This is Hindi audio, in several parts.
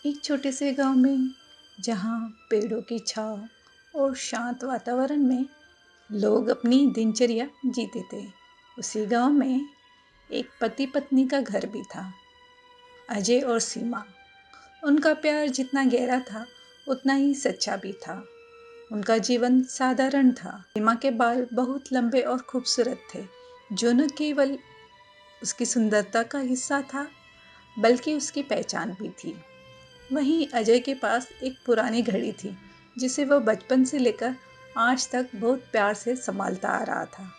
एक छोटे से गांव में जहां पेड़ों की छांव और शांत वातावरण में लोग अपनी दिनचर्या जीते थे, उसी गांव में एक पति पत्नी का घर भी था, अजय और सीमा। उनका प्यार जितना गहरा था उतना ही सच्चा भी था। उनका जीवन साधारण था। सीमा के बाल बहुत लंबे और खूबसूरत थे, जो न केवल उसकी सुंदरता का हिस्सा था बल्कि उसकी पहचान भी थी। वहीं अजय के पास एक पुरानी घड़ी थी, जिसे वह बचपन से लेकर आज तक बहुत प्यार से संभालता आ रहा था।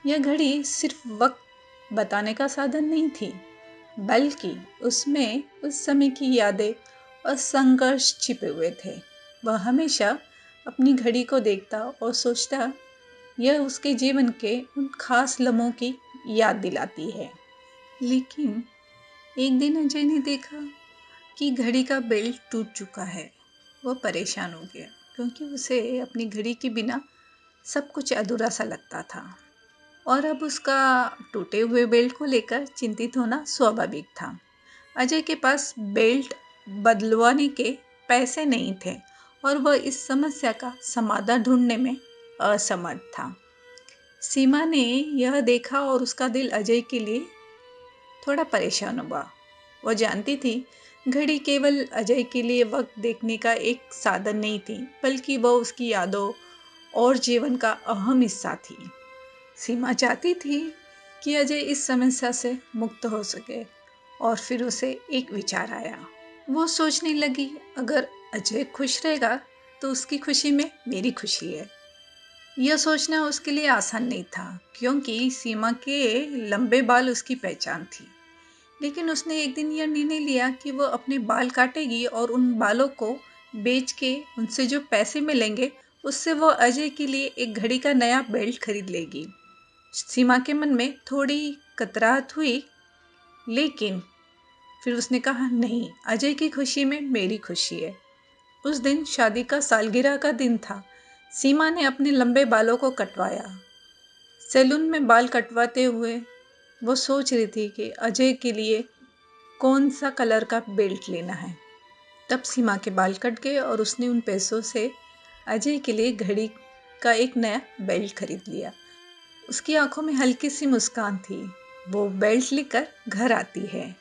यह घड़ी सिर्फ वक्त बताने का साधन नहीं थी, बल्कि उसमें उस समय की यादें और संघर्ष छिपे हुए थे। वह हमेशा अपनी घड़ी को देखता और सोचता, यह उसके जीवन के उन खास लम्हों की याद दिलाती है। लेकिन एक दिन अजय ने देखा कि घड़ी का बेल्ट टूट चुका है। वह परेशान हो गया, क्योंकि उसे अपनी घड़ी के बिना सब कुछ अधूरा सा लगता था और अब उसका टूटे हुए बेल्ट को लेकर चिंतित होना स्वाभाविक था। अजय के पास बेल्ट बदलवाने के पैसे नहीं थे और वह इस समस्या का समाधान ढूंढने में असमर्थ था। सीमा ने यह देखा और उसका दिल अजय के लिए थोड़ा परेशान हुआ। वह जानती थी, घड़ी केवल अजय के लिए वक्त देखने का एक साधन नहीं थी, बल्कि वह उसकी यादों और जीवन का अहम हिस्सा थी। सीमा चाहती थी कि अजय इस समस्या से मुक्त हो सके और फिर उसे एक विचार आया। वो सोचने लगी, अगर अजय खुश रहेगा तो उसकी खुशी में मेरी खुशी है। यह सोचना उसके लिए आसान नहीं था, क्योंकि सीमा के लंबे बाल उसकी पहचान थी। लेकिन उसने एक दिन यह निर्णय लिया कि वह अपने बाल काटेगी और उन बालों को बेच के उनसे जो पैसे मिलेंगे उससे वह अजय के लिए एक घड़ी का नया बेल्ट खरीद लेगी। सीमा के मन में थोड़ी कतराहट हुई, लेकिन फिर उसने कहा, नहीं, अजय की खुशी में मेरी खुशी है। उस दिन शादी का सालगिरह का दिन था। सीमा ने अपने लंबे बालों को कटवाया। सैलून में बाल कटवाते हुए वो सोच रही थी कि अजय के लिए कौन सा कलर का बेल्ट लेना है। तब सीमा के बाल कट गए और उसने उन पैसों से अजय के लिए घड़ी का एक नया बेल्ट खरीद लिया। उसकी आंखों में हल्की सी मुस्कान थी। वो बेल्ट लेकर घर आती है।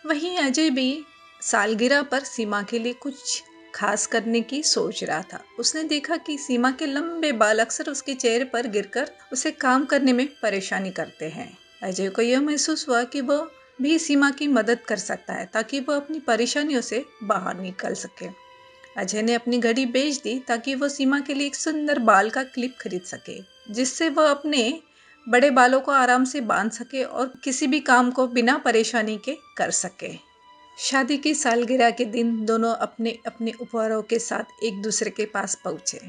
वहीं अजय भी सालगिरह पर सीमा के लिए कुछ खास करने की सोच रहा था। उसने देखा कि सीमा के लंबे बाल अक्सर उसके चेहरे पर गिरकर उसे काम करने में परेशानी करते हैं। अजय को यह महसूस हुआ कि वह भी सीमा की मदद कर सकता है, ताकि वह अपनी परेशानियों से बाहर निकल सके। अजय ने अपनी घड़ी बेच दी ताकि वह सीमा के लिए एक सुंदर बाल का क्लिप खरीद सके, जिससे वह अपने बड़े बालों को आराम से बांध सके और किसी भी काम को बिना परेशानी के कर सके। शादी की सालगिरह के दिन दोनों अपने अपने उपहारों के साथ एक दूसरे के पास पहुंचे।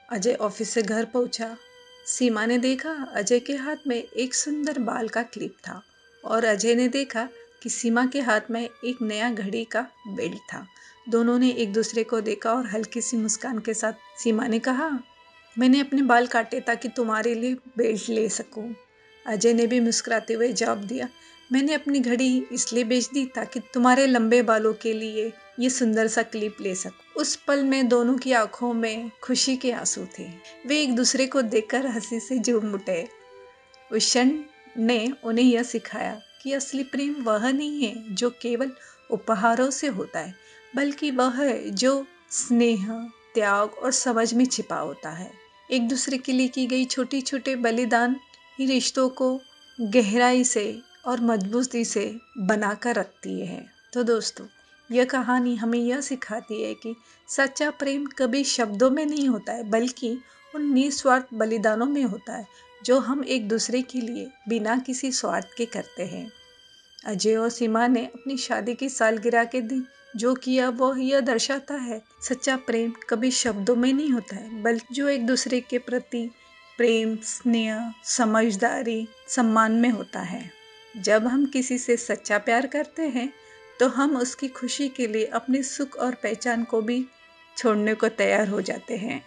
अजय ऑफिस से घर पहुंचा। सीमा ने देखा अजय के हाथ में एक सुंदर बाल का क्लिप था और अजय ने देखा कि सीमा के हाथ में एक नया घड़ी का बेल्ट था। दोनों ने एक दूसरे को देखा और हल्की सी मुस्कान के साथ सीमा ने कहा, मैंने अपने बाल काटे ताकि तुम्हारे लिए बेल्ट ले सकूं। अजय ने भी मुस्कुराते हुए जवाब दिया, मैंने अपनी घड़ी इसलिए बेच दी ताकि तुम्हारे लंबे बालों के लिए ये सुंदर सा क्लिप ले सकूं। उस पल में दोनों की आंखों में खुशी के आंसू थे। वे एक दूसरे को देखकर हंसी से झूम उठे। उस क्षण ने उन्हें यह सिखाया कि असली प्रेम वह नहीं है जो केवल उपहारों से होता है, बल्कि वह है जो स्नेह, त्याग और समझ में छिपा होता है। एक दूसरे के लिए की गई छोटी छोटे बलिदान ही रिश्तों को गहराई से और मजबूती से बनाकर रखती है। तो दोस्तों, यह कहानी हमें यह सिखाती है कि सच्चा प्रेम कभी शब्दों में नहीं होता है, बल्कि उन निस्वार्थ बलिदानों में होता है जो हम एक दूसरे के लिए बिना किसी स्वार्थ के करते हैं। अजय और सीमा ने अपनी शादी की सालगिरह के दिन जो किया वह यह दर्शाता है, सच्चा प्रेम कभी शब्दों में नहीं होता है, बल्कि जो एक दूसरे के प्रति प्रेम, स्नेह, समझदारी, सम्मान में होता है। जब हम किसी से सच्चा प्यार करते हैं तो हम उसकी खुशी के लिए अपने सुख और पहचान को भी छोड़ने को तैयार हो जाते हैं।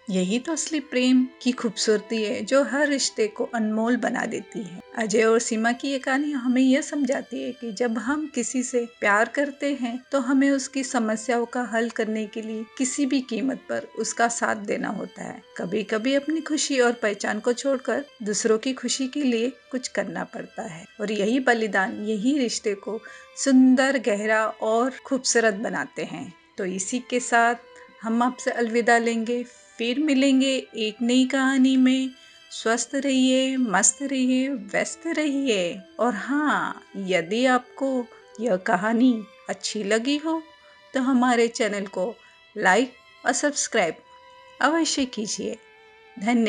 यही तो असली प्रेम की खूबसूरती है, जो हर रिश्ते को अनमोल बना देती है। अजय और सीमा की ये कहानी हमें यह समझाती है कि जब हम किसी से प्यार करते हैं तो हमें उसकी समस्याओं का हल करने के लिए किसी भी कीमत पर उसका साथ देना होता है। कभी कभी अपनी खुशी और पहचान को छोड़कर दूसरों की खुशी के लिए कुछ करना पड़ता है, और यही बलिदान, यही रिश्ते को सुंदर, गहरा और खूबसूरत बनाते हैं। तो इसी के साथ हम आपसे अलविदा लेंगे, फिर मिलेंगे एक नई कहानी में। स्वस्थ रहिए, मस्त रहिए, व्यस्त रहिए। और हाँ, यदि आपको यह कहानी अच्छी लगी हो तो हमारे चैनल को लाइक और सब्सक्राइब अवश्य कीजिए। धन्यवाद।